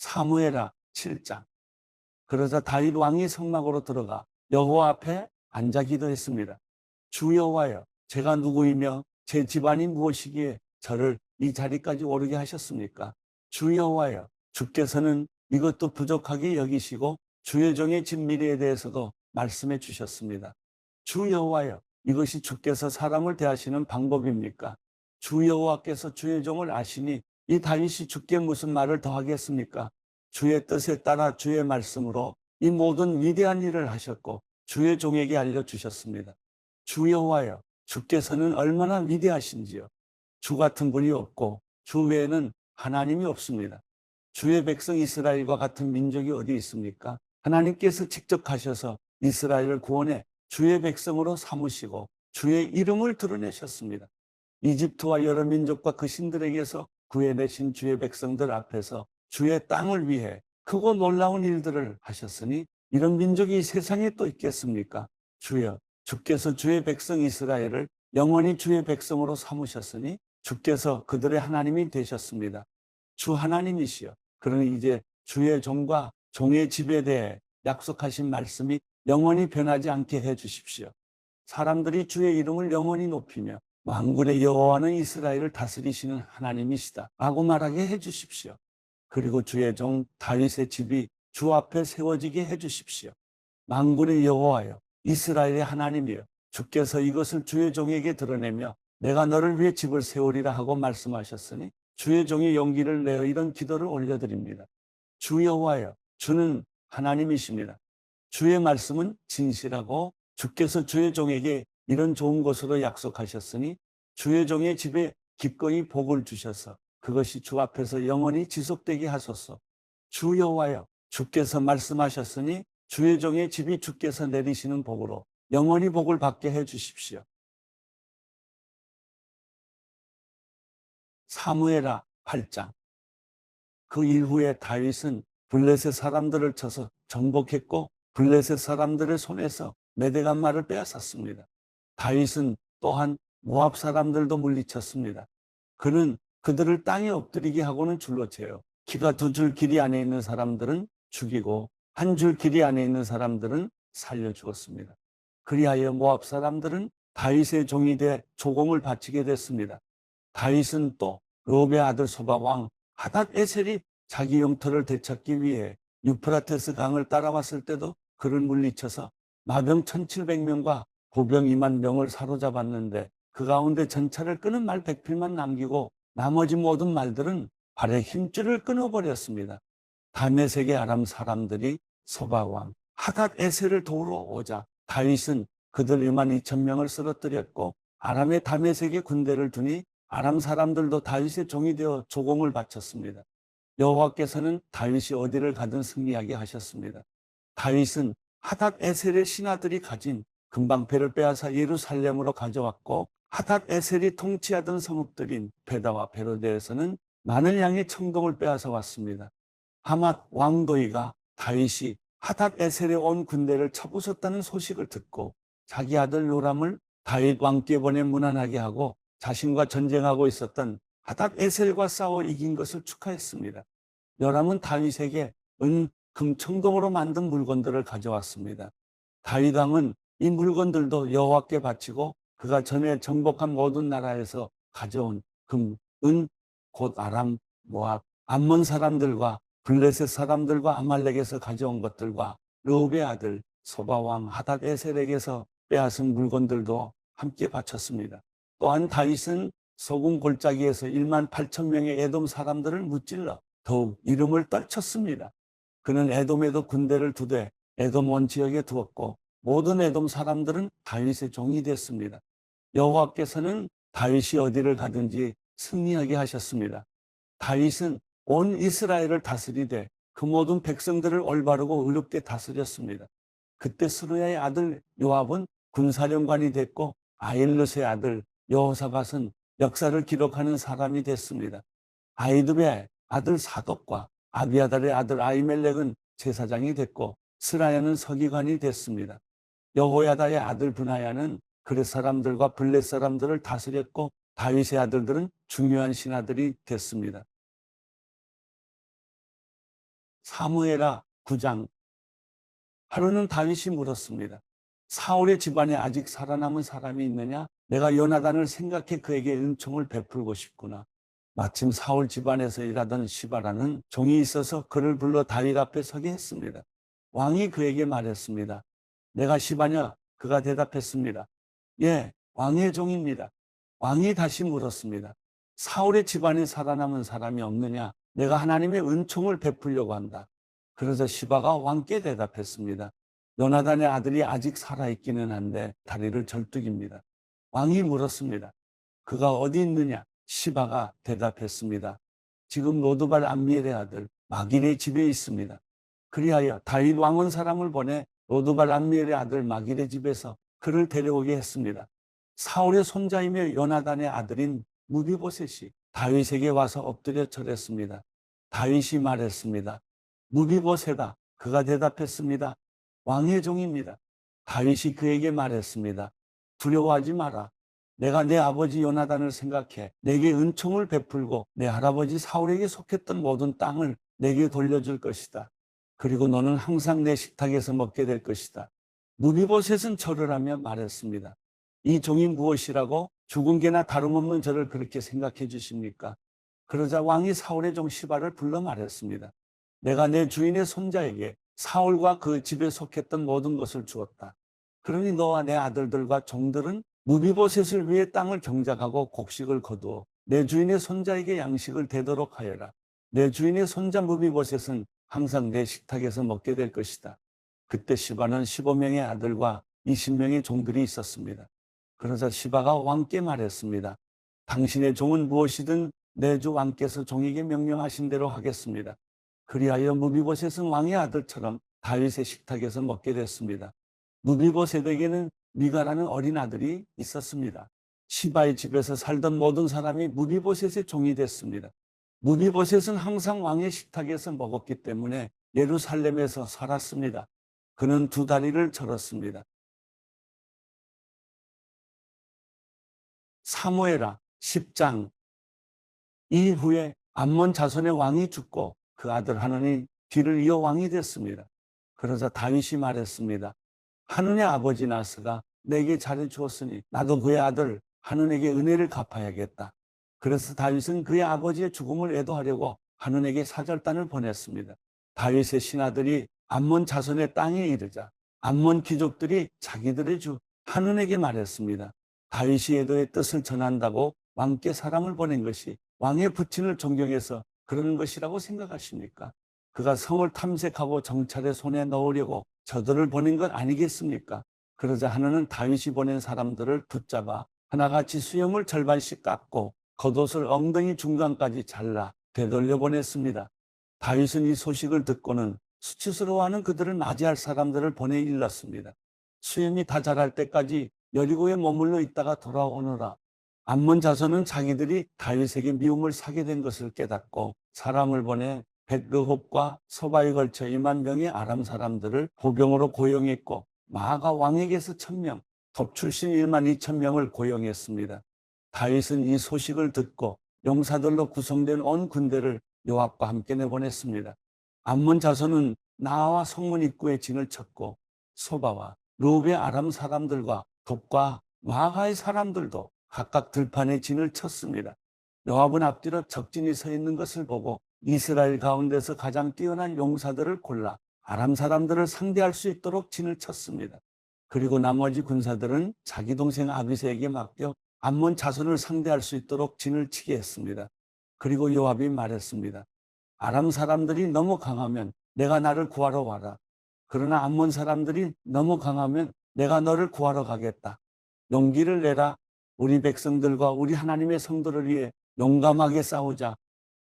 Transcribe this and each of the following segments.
사무엘하 7장. 그러자 다윗 왕이 성막으로 들어가 여호와 앞에 앉아 기도했습니다. 주 여호와여, 제가 누구이며 제 집안이 무엇이기에 저를 이 자리까지 오르게 하셨습니까? 주 여호와여, 주께서는 이것도 부족하게 여기시고 주의 종의 집 미래에 대해서도 말씀해 주셨습니다. 주 여호와여, 이것이 주께서 사람을 대하시는 방법입니까? 주 여호와께서 주의 종을 아시니 이 다윗이 주께 무슨 말을 더하겠습니까? 주의 뜻에 따라 주의 말씀으로 이 모든 위대한 일을 하셨고 주의 종에게 알려주셨습니다. 주 여호와여, 주께서는 얼마나 위대하신지요. 주 같은 분이 없고 주 외에는 하나님이 없습니다. 주의 백성 이스라엘과 같은 민족이 어디 있습니까? 하나님께서 직접 가셔서 이스라엘을 구원해 주의 백성으로 삼으시고 주의 이름을 드러내셨습니다. 이집트와 여러 민족과 그 신들에게서 구해내신 주의 백성들 앞에서 주의 땅을 위해 크고 놀라운 일들을 하셨으니 이런 민족이 세상에 또 있겠습니까? 주여, 주께서 주의 백성 이스라엘을 영원히 주의 백성으로 삼으셨으니 주께서 그들의 하나님이 되셨습니다. 주 하나님이시여, 그러니 이제 주의 종과 종의 집에 대해 약속하신 말씀이 영원히 변하지 않게 해 주십시오. 사람들이 주의 이름을 영원히 높이며 만군의 여호와는 이스라엘을 다스리시는 하나님이시다 라고 말하게 해 주십시오. 그리고 주의 종 다윗의 집이 주 앞에 세워지게 해 주십시오. 만군의 여호와여, 이스라엘의 하나님이여, 주께서 이것을 주의 종에게 드러내며 내가 너를 위해 집을 세우리라 하고 말씀하셨으니 주의 종이 용기를 내어 이런 기도를 올려드립니다. 주 여호와여, 주는 하나님이십니다. 주의 말씀은 진실하고 주께서 주의 종에게 이런 좋은 것으로 약속하셨으니 주의 종의 집에 기꺼이 복을 주셔서 그것이 주 앞에서 영원히 지속되게 하소서. 주 여호와여, 주께서 말씀하셨으니 주의 종의 집이 주께서 내리시는 복으로 영원히 복을 받게 해 주십시오. 사무엘하 8장. 그 이후에 다윗은 블레셋 사람들을 쳐서 정복했고 블레셋 사람들의 손에서 메대간말을 빼앗았습니다. 다윗은 또한 모압 사람들도 물리쳤습니다. 그는 그들을 땅에 엎드리게 하고는 줄로 재요. 키가 2줄 길이 안에 있는 사람들은 죽이고 1줄 길이 안에 있는 사람들은 살려 주었습니다. 그리하여 모압 사람들은 다윗의 종이 돼 조공을 바치게 됐습니다. 다윗은 또 르홉의 아들 소바 왕 하닷 에셀이 자기 영토를 되찾기 위해 유프라테스 강을 따라왔을 때도 그를 물리쳐서 마병 1700명과 보병 2만 명을 사로잡았는데 그 가운데 전차를 끄는 말 100필만 남기고 나머지 모든 말들은 발의 힘줄을 끊어버렸습니다. 다메섹의 아람 사람들이 소바 왕 하닷 에셀을 도우러 오자 다윗은 그들 1만 2천 명을 쓰러뜨렸고 아람의 다메섹에 군대를 두니 아람 사람들도 다윗의 종이 되어 조공을 바쳤습니다. 여호와께서는 다윗이 어디를 가든 승리하게 하셨습니다. 다윗은 하닷 에셀의 신하들이 가진 금방패를 빼앗아 예루살렘으로 가져왔고 하닷 에셀이 통치하던 성읍들인 베다와 베로데에서는 많은 양의 청동을 빼앗아 왔습니다. 하맛 왕도이가 다윗이 하닷 에셀에 온 군대를 쳐부쉈다는 소식을 듣고 자기 아들 요람을 다윗 왕께 보내 무난하게 하고 자신과 전쟁하고 있었던 하닷 에셀과 싸워 이긴 것을 축하했습니다. 요람은 다윗에게 은, 금, 청동으로 만든 물건들을 가져왔습니다. 다윗 왕은 이 물건들도 여호와께 바치고 그가 전에 정복한 모든 나라에서 가져온 금, 은, 곧 아람, 모압, 암몬 사람들과 블레셋 사람들과 아말렉에서 가져온 것들과 르홉의 아들 소바 왕 하닷 에셀에게서 빼앗은 물건들도 함께 바쳤습니다. 또한 다윗은 소금 골짜기에서 1만 8천 명의 에돔 사람들을 무찔러 더욱 이름을 떨쳤습니다. 그는 에돔에도 군대를 두되 에돔 온 지역에 두었고 모든 에돔 사람들은 다윗의 종이 됐습니다. 여호와께서는 다윗이 어디를 가든지 승리하게 하셨습니다. 다윗은 온 이스라엘을 다스리되 그 모든 백성들을 올바르고 의롭게 다스렸습니다. 그때 스루야의 아들 요압은 군사령관이 됐고 아힐르스의 아들 여호사밧은 역사를 기록하는 사람이 됐습니다. 아히두베의 아들 사독과 아비아달의 아들 아히멜렉은 제사장이 됐고 스라야는 서기관이 됐습니다. 여호야다의 아들 브나야는 그렛 사람들과 블렛 사람들을 다스렸고 다윗의 아들들은 중요한 신하들이 됐습니다. 사무엘하 9장. 하루는 다윗이 물었습니다. 사울의 집안에 아직 살아남은 사람이 있느냐? 내가 요나단을 생각해 그에게 은총을 베풀고 싶구나. 마침 사울 집안에서 일하던 시바라는 종이 있어서 그를 불러 다윗 앞에 서게 했습니다. 왕이 그에게 말했습니다. 내가 시바냐? 그가 대답했습니다. 예, 왕의 종입니다. 왕이 다시 물었습니다. 사울의 집안에 살아남은 사람이 없느냐? 내가 하나님의 은총을 베풀려고 한다. 그래서 시바가 왕께 대답했습니다. 요나단의 아들이 아직 살아있기는 한데 다리를 절뚝입니다. 왕이 물었습니다. 그가 어디 있느냐? 시바가 대답했습니다. 지금 로드발 암미엘의 아들 마길의 집에 있습니다. 그리하여 다윗 왕은 사람을 보내 로드발 암미엘의 아들 마길의 집에서 그를 데려오게 했습니다. 사울의 손자이며 요나단의 아들인 무비보셋이 다윗에게 와서 엎드려 절했습니다. 다윗이 말했습니다. 무비보셋아. 그가 대답했습니다. 왕의 종입니다. 다윗이 그에게 말했습니다. 두려워하지 마라. 내가 내 아버지 요나단을 생각해 내게 은총을 베풀고 내 할아버지 사울에게 속했던 모든 땅을 내게 돌려줄 것이다. 그리고 너는 항상 내 식탁에서 먹게 될 것이다. 무비보셋은 절을 하며 말했습니다. 이 종이 무엇이라고 죽은 개나 다름없는 저를 그렇게 생각해 주십니까? 그러자 왕이 사울의 종 시바를 불러 말했습니다. 내가 내 주인의 손자에게 사울과 그 집에 속했던 모든 것을 주었다. 그러니 너와 내 아들들과 종들은 무비보셋을 위해 땅을 경작하고 곡식을 거두어 내 주인의 손자에게 양식을 대도록 하여라. 내 주인의 손자 무비보셋은 항상 내 식탁에서 먹게 될 것이다. 그때 시바는 15명의 아들과 20명의 종들이 있었습니다. 그러자 시바가 왕께 말했습니다. 당신의 종은 무엇이든 내 주 왕께서 종에게 명령하신 대로 하겠습니다. 그리하여 무비보셋은 왕의 아들처럼 다윗의 식탁에서 먹게 됐습니다. 무비보셋에게는 미가라는 어린 아들이 있었습니다. 시바의 집에서 살던 모든 사람이 무비보셋의 종이 됐습니다. 무비보셋은 항상 왕의 식탁에서 먹었기 때문에 예루살렘에서 살았습니다. 그는 두 다리를 절었습니다. 사무엘하 10장. 이후에 암몬 자손의 왕이 죽고 그 아들 하논이 뒤를 이어 왕이 됐습니다. 그러자 다윗이 말했습니다. 하논의 아버지 나스가 내게 잘해 주었으니 나도 그의 아들 하논에게 은혜를 갚아야겠다. 그래서 다윗은 그의 아버지의 죽음을 애도하려고 하논에게 사절단을 보냈습니다. 다윗의 신하들이 암몬 자손의 땅에 이르자 암몬 귀족들이 자기들의 주 하논에게 말했습니다. 다윗이 애도의 뜻을 전한다고 왕께 사람을 보낸 것이 왕의 부친을 존경해서 그러는 것이라고 생각하십니까? 그가 성을 탐색하고 정찰에 손에 넣으려고 저들을 보낸 것 아니겠습니까? 그러자 하나는 다윗이 보낸 사람들을 붙잡아 하나같이 수염을 절반씩 깎고 겉옷을 엉덩이 중간까지 잘라 되돌려 보냈습니다. 다윗은 이 소식을 듣고는 수치스러워하는 그들을 맞이할 사람들을 보내 일렀습니다. 수염이 다 자랄 때까지 여리고에 머물러 있다가 돌아오너라. 암몬 자손은 자기들이 다윗에게 미움을 사게 된 것을 깨닫고 사람을 보내 벳르홉과 소바에 걸쳐 2만 명의 아람 사람들을 보병으로 고용했고 마아가 왕에게서 1000명, 톱 출신 1만 2천 명을 고용했습니다. 다윗은 이 소식을 듣고 용사들로 구성된 온 군대를 요압과 함께 내보냈습니다. 암몬 자손은 나아와 성문 입구에 진을 쳤고 소바와 르홉의 아람 사람들과 톱과 마아가의 사람들도 각각 들판에 진을 쳤습니다. 요압은 앞뒤로 적진이 서 있는 것을 보고 이스라엘 가운데서 가장 뛰어난 용사들을 골라 아람 사람들을 상대할 수 있도록 진을 쳤습니다. 그리고 나머지 군사들은 자기 동생 아비새에게 맡겨 암몬 자손을 상대할 수 있도록 진을 치게 했습니다. 그리고 요압이 말했습니다. 아람 사람들이 너무 강하면 내가 나를 구하러 와라. 그러나 암몬 사람들이 너무 강하면 내가 너를 구하러 가겠다. 용기를 내라. 우리 백성들과 우리 하나님의 성도를 위해 용감하게 싸우자.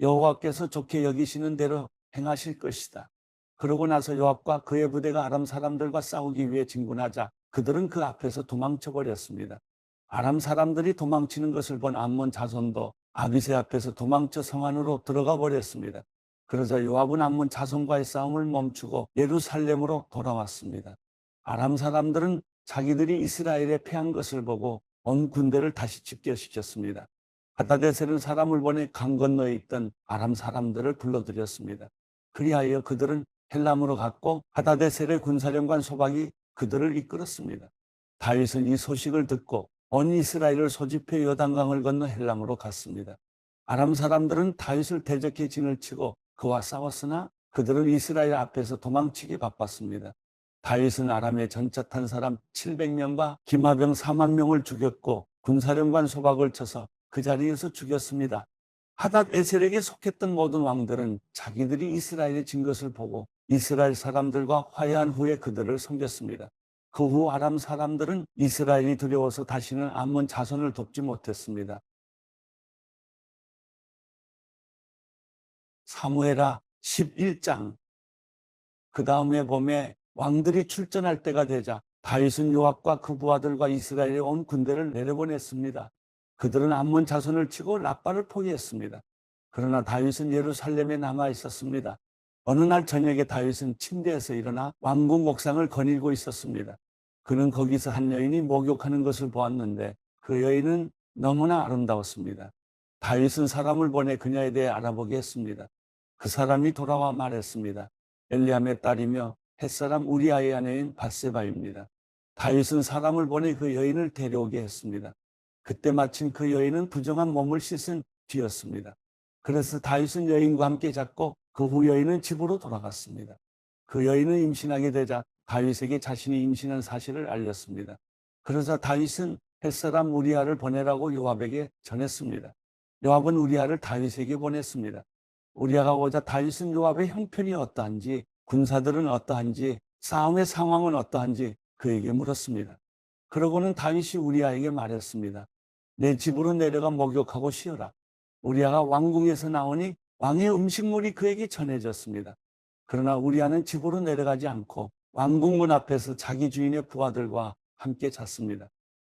여호와께서 좋게 여기시는 대로 행하실 것이다. 그러고 나서 요압과 그의 부대가 아람 사람들과 싸우기 위해 진군하자 그들은 그 앞에서 도망쳐 버렸습니다. 아람 사람들이 도망치는 것을 본 암몬 자손도 아비새 앞에서 도망쳐 성 안으로 들어가 버렸습니다. 그러자 요압은 암몬 자손과의 싸움을 멈추고 예루살렘으로 돌아왔습니다. 아람 사람들은 자기들이 이스라엘에 패한 것을 보고 온 군대를 다시 집결시켰습니다. 하다데셀은 사람을 보내 강 건너에 있던 아람 사람들을 불러들였습니다. 그리하여 그들은 헬람으로 갔고 하다데셀의 군사령관 소박이 그들을 이끌었습니다. 다윗은 이 소식을 듣고 온 이스라엘을 소집해 요단강을 건너 헬람으로 갔습니다. 아람 사람들은 다윗을 대적해 진을 치고 그와 싸웠으나 그들은 이스라엘 앞에서 도망치기 바빴습니다. 다윗은 아람의 전차 탄 사람 700명과 기마병 4만 명을 죽였고 군사령관 소박을 쳐서 그 자리에서 죽였습니다. 하닷에셀에게 속했던 모든 왕들은 자기들이 이스라엘에 진 것을 보고 이스라엘 사람들과 화해한 후에 그들을 섬겼습니다. 그 후 아람 사람들은 이스라엘이 두려워서 다시는 암몬 자손을 돕지 못했습니다. 사무엘하 11장. 그 다음에 봄에 왕들이 출전할 때가 되자 다윗은 요압과 그 부하들과 이스라엘의 온 군대를 내려보냈습니다. 그들은 암몬 자손을 치고 라빠를 포기했습니다. 그러나 다윗은 예루살렘에 남아 있었습니다. 어느 날 저녁에 다윗은 침대에서 일어나 왕궁 옥상을 거닐고 있었습니다. 그는 거기서 한 여인이 목욕하는 것을 보았는데 그 여인은 너무나 아름다웠습니다. 다윗은 사람을 보내 그녀에 대해 알아보게 했습니다. 그 사람이 돌아와 말했습니다. 엘리암의 딸이며 햇사람 우리아의 아내인 밧세바입니다. 다윗은 사람을 보내 그 여인을 데려오게 했습니다. 그때 마침 그 여인은 부정한 몸을 씻은 뒤였습니다. 그래서 다윗은 여인과 함께 잤고 그 후 여인은 집으로 돌아갔습니다. 그 여인은 임신하게 되자 다윗에게 자신이 임신한 사실을 알렸습니다. 그러자 다윗은 햇사람 우리아를 보내라고 요압에게 전했습니다. 요압은 우리아를 다윗에게 보냈습니다. 우리아가 오자 다윗은 요압의 형편이 어떠한지, 군사들은 어떠한지, 싸움의 상황은 어떠한지 그에게 물었습니다. 그러고는 다윗이 우리아에게 말했습니다. 내 집으로 내려가 목욕하고 쉬어라. 우리아가 왕궁에서 나오니 왕의 음식물이 그에게 전해졌습니다. 그러나 우리아는 집으로 내려가지 않고 왕궁문 앞에서 자기 주인의 부하들과 함께 잤습니다.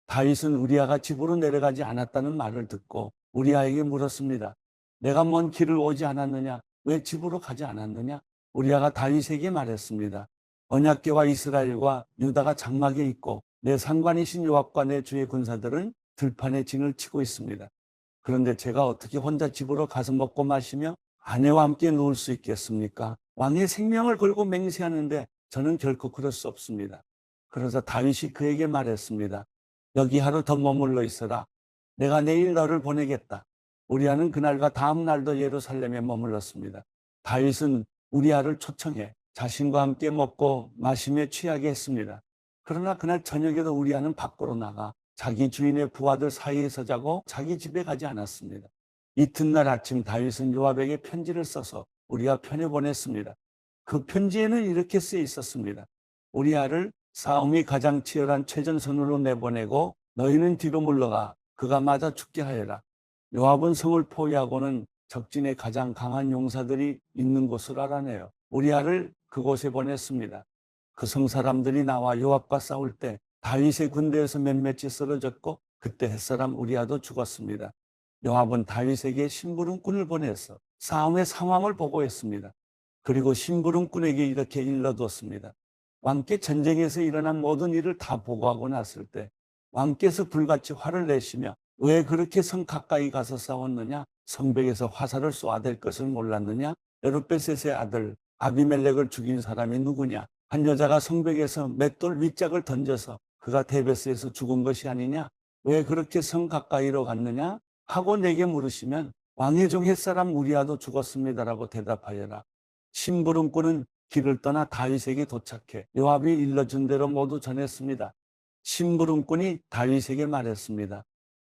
다윗은 우리아가 집으로 내려가지 않았다는 말을 듣고 우리아에게 물었습니다. 내가 먼 길을 오지 않았느냐? 왜 집으로 가지 않았느냐? 우리아가 다윗에게 말했습니다. 언약궤와 이스라엘과 유다가 장막에 있고 내 상관이신 요압과 내 주의 군사들은 들판에 진을 치고 있습니다. 그런데 제가 어떻게 혼자 집으로 가서 먹고 마시며 아내와 함께 누울 수 있겠습니까? 왕의 생명을 걸고 맹세하는데 저는 결코 그럴 수 없습니다. 그러자 다윗이 그에게 말했습니다. 여기 하루 더 머물러 있어라. 내가 내일 너를 보내겠다. 우리아는 그날과 다음 날도 예루살렘에 머물렀습니다. 다윗은 우리아를 초청해 자신과 함께 먹고 마시며 취하게 했습니다. 그러나 그날 저녁에도 우리아는 밖으로 나가 자기 주인의 부하들 사이에서 자고 자기 집에 가지 않았습니다. 이튿날 아침 다윗은 요압에게 편지를 써서 우리아 편에 보냈습니다. 그 편지에는 이렇게 쓰여 있었습니다. 우리아를 싸움이 가장 치열한 최전선으로 내보내고 너희는 뒤로 물러가 그가 맞아 죽게 하여라. 요압은 성을 포위하고는 적진에 가장 강한 용사들이 있는 곳을 알아내요. 우리아를 그곳에 보냈습니다. 그 성 사람들이 나와 요압과 싸울 때 다윗의 군대에서 몇몇이 쓰러졌고 그때 햇사람 우리아도 죽었습니다. 요압은 다윗에게 심부름꾼을 보내서 싸움의 상황을 보고했습니다. 그리고 심부름꾼에게 이렇게 일러두었습니다. 왕께 전쟁에서 일어난 모든 일을 다 보고하고 났을 때 왕께서 불같이 화를 내시며 왜 그렇게 성 가까이 가서 싸웠느냐? 성벽에서 화살을 쏘아댈 것을 몰랐느냐? 여룻베셋의 아들 아비멜렉을 죽인 사람이 누구냐? 한 여자가 성벽에서 맷돌 윗짝을 던져서 그가 데베스에서 죽은 것이 아니냐? 왜 그렇게 성 가까이로 갔느냐? 하고 내게 물으시면 왕의 종 햇사람 우리아도 죽었습니다라고 대답하여라. 심부름꾼은 길을 떠나 다윗에게 도착해 요압이 일러준 대로 모두 전했습니다. 심부름꾼이 다윗에게 말했습니다.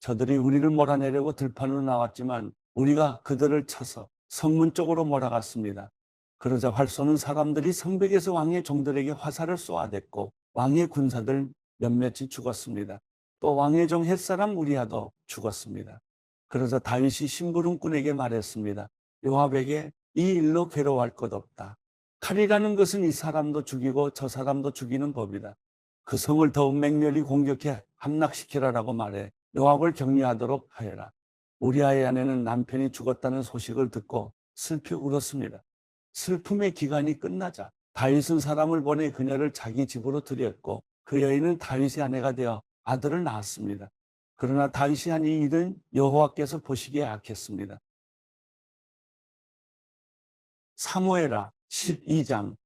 저들이 우리를 몰아내려고 들판으로 나왔지만 우리가 그들을 쳐서 성문 쪽으로 몰아갔습니다. 그러자 활 쏘는 사람들이 성벽에서 왕의 종들에게 화살을 쏘아댔고 왕의 군사들 몇몇이 죽었습니다. 또 왕의 종 햇사람 우리아도 죽었습니다. 그러자 다윗이 심부름꾼에게 말했습니다. 요압에게 이 일로 괴로워할 것 없다. 칼이라는 것은 이 사람도 죽이고 저 사람도 죽이는 법이다. 그 성을 더욱 맹렬히 공격해 함락시키라라고 말해 요압을 격려하도록 하여라. 우리아의 아내는 남편이 죽었다는 소식을 듣고 슬피 울었습니다. 슬픔의 기간이 끝나자 다윗은 사람을 보내 그녀를 자기 집으로 들였고 그 여인은 다윗의 아내가 되어 아들을 낳았습니다. 그러나 다윗이 한 이 일은 여호와께서 보시기에 악했습니다. 사무엘하 12장.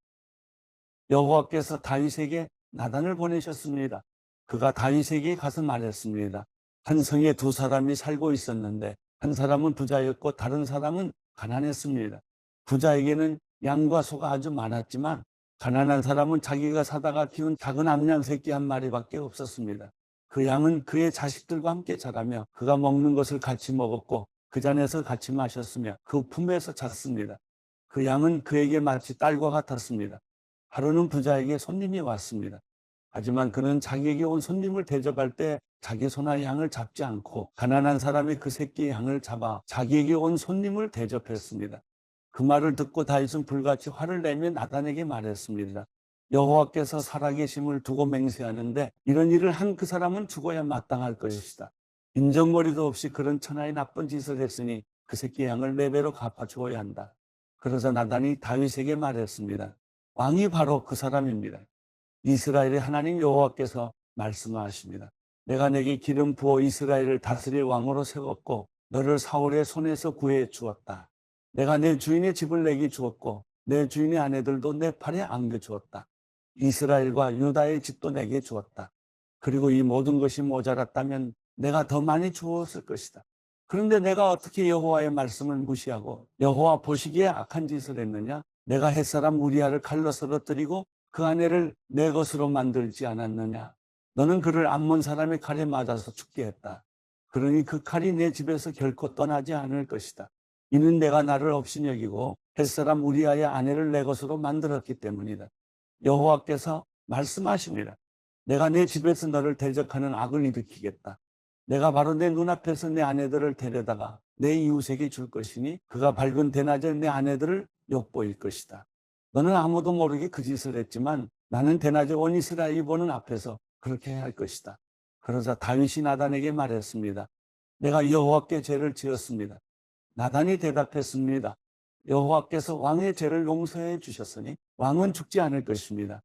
여호와께서 다윗에게 나단을 보내셨습니다. 그가 다윗에게 가서 말했습니다. 한 성에 두 사람이 살고 있었는데 한 사람은 부자였고 다른 사람은 가난했습니다. 부자에게는 양과 소가 아주 많았지만 가난한 사람은 자기가 사다가 키운 작은 암양 새끼 한 마리밖에 없었습니다. 그 양은 그의 자식들과 함께 자라며 그가 먹는 것을 같이 먹었고 그 잔에서 같이 마셨으며 그 품에서 잤습니다. 그 양은 그에게 마치 딸과 같았습니다. 하루는 부자에게 손님이 왔습니다. 하지만 그는 자기에게 온 손님을 대접할 때 자기 소나 양을 잡지 않고 가난한 사람이 그 새끼 양을 잡아 자기에게 온 손님을 대접했습니다. 그 말을 듣고 다윗은 불같이 화를 내며 나단에게 말했습니다. 여호와께서 살아계심을 두고 맹세하는데 이런 일을 한 그 사람은 죽어야 마땅할 것이다. 인정머리도 없이 그런 천하의 나쁜 짓을 했으니 그 새끼 양을 4배로 갚아주어야 한다. 그러자 나단이 다윗에게 말했습니다. 왕이 바로 그 사람입니다. 이스라엘의 하나님 여호와께서 말씀하십니다. 내가 내게 기름 부어 이스라엘을 다스릴 왕으로 세웠고 너를 사울의 손에서 구해 주었다. 내가 내 주인의 집을 내게 주었고 내 주인의 아내들도 내 팔에 안겨 주었다. 이스라엘과 유다의 집도 내게 주었다. 그리고 이 모든 것이 모자랐다면 내가 더 많이 주었을 것이다. 그런데 내가 어떻게 여호와의 말씀을 무시하고 여호와 보시기에 악한 짓을 했느냐? 내가 햇사람 우리아를 칼로 쓰러뜨리고 그 아내를 내 것으로 만들지 않았느냐? 너는 그를 암몬 사람의 칼에 맞아서 죽게 했다. 그러니 그 칼이 내 집에서 결코 떠나지 않을 것이다. 이는 내가 나를 없이 여기고 햇사람 우리아의 아내를 내 것으로 만들었기 때문이다. 여호와께서 말씀하십니다. 내가 내 집에서 너를 대적하는 악을 일으키겠다. 내가 바로 내 눈앞에서 내 아내들을 데려다가 내 이웃에게 줄 것이니 그가 밝은 대낮에 내 아내들을 욕보일 것이다. 너는 아무도 모르게 그 짓을 했지만 나는 대낮에 온 이스라엘이 보는 앞에서 그렇게 해야 할 것이다. 그러자 다윗이 나단에게 말했습니다. 내가 여호와께 죄를 지었습니다. 나단이 대답했습니다. 여호와께서 왕의 죄를 용서해 주셨으니 왕은 죽지 않을 것입니다.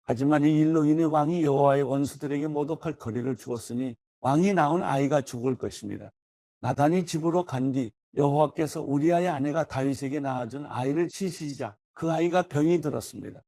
하지만 이 일로 인해 왕이 여호와의 원수들에게 모독할 거리를 주었으니 왕이 낳은 아이가 죽을 것입니다. 나단이 집으로 간 뒤 여호와께서 우리아의 아내가 다윗에게 낳아준 아이를 치시자 그 아이가 병이 들었습니다.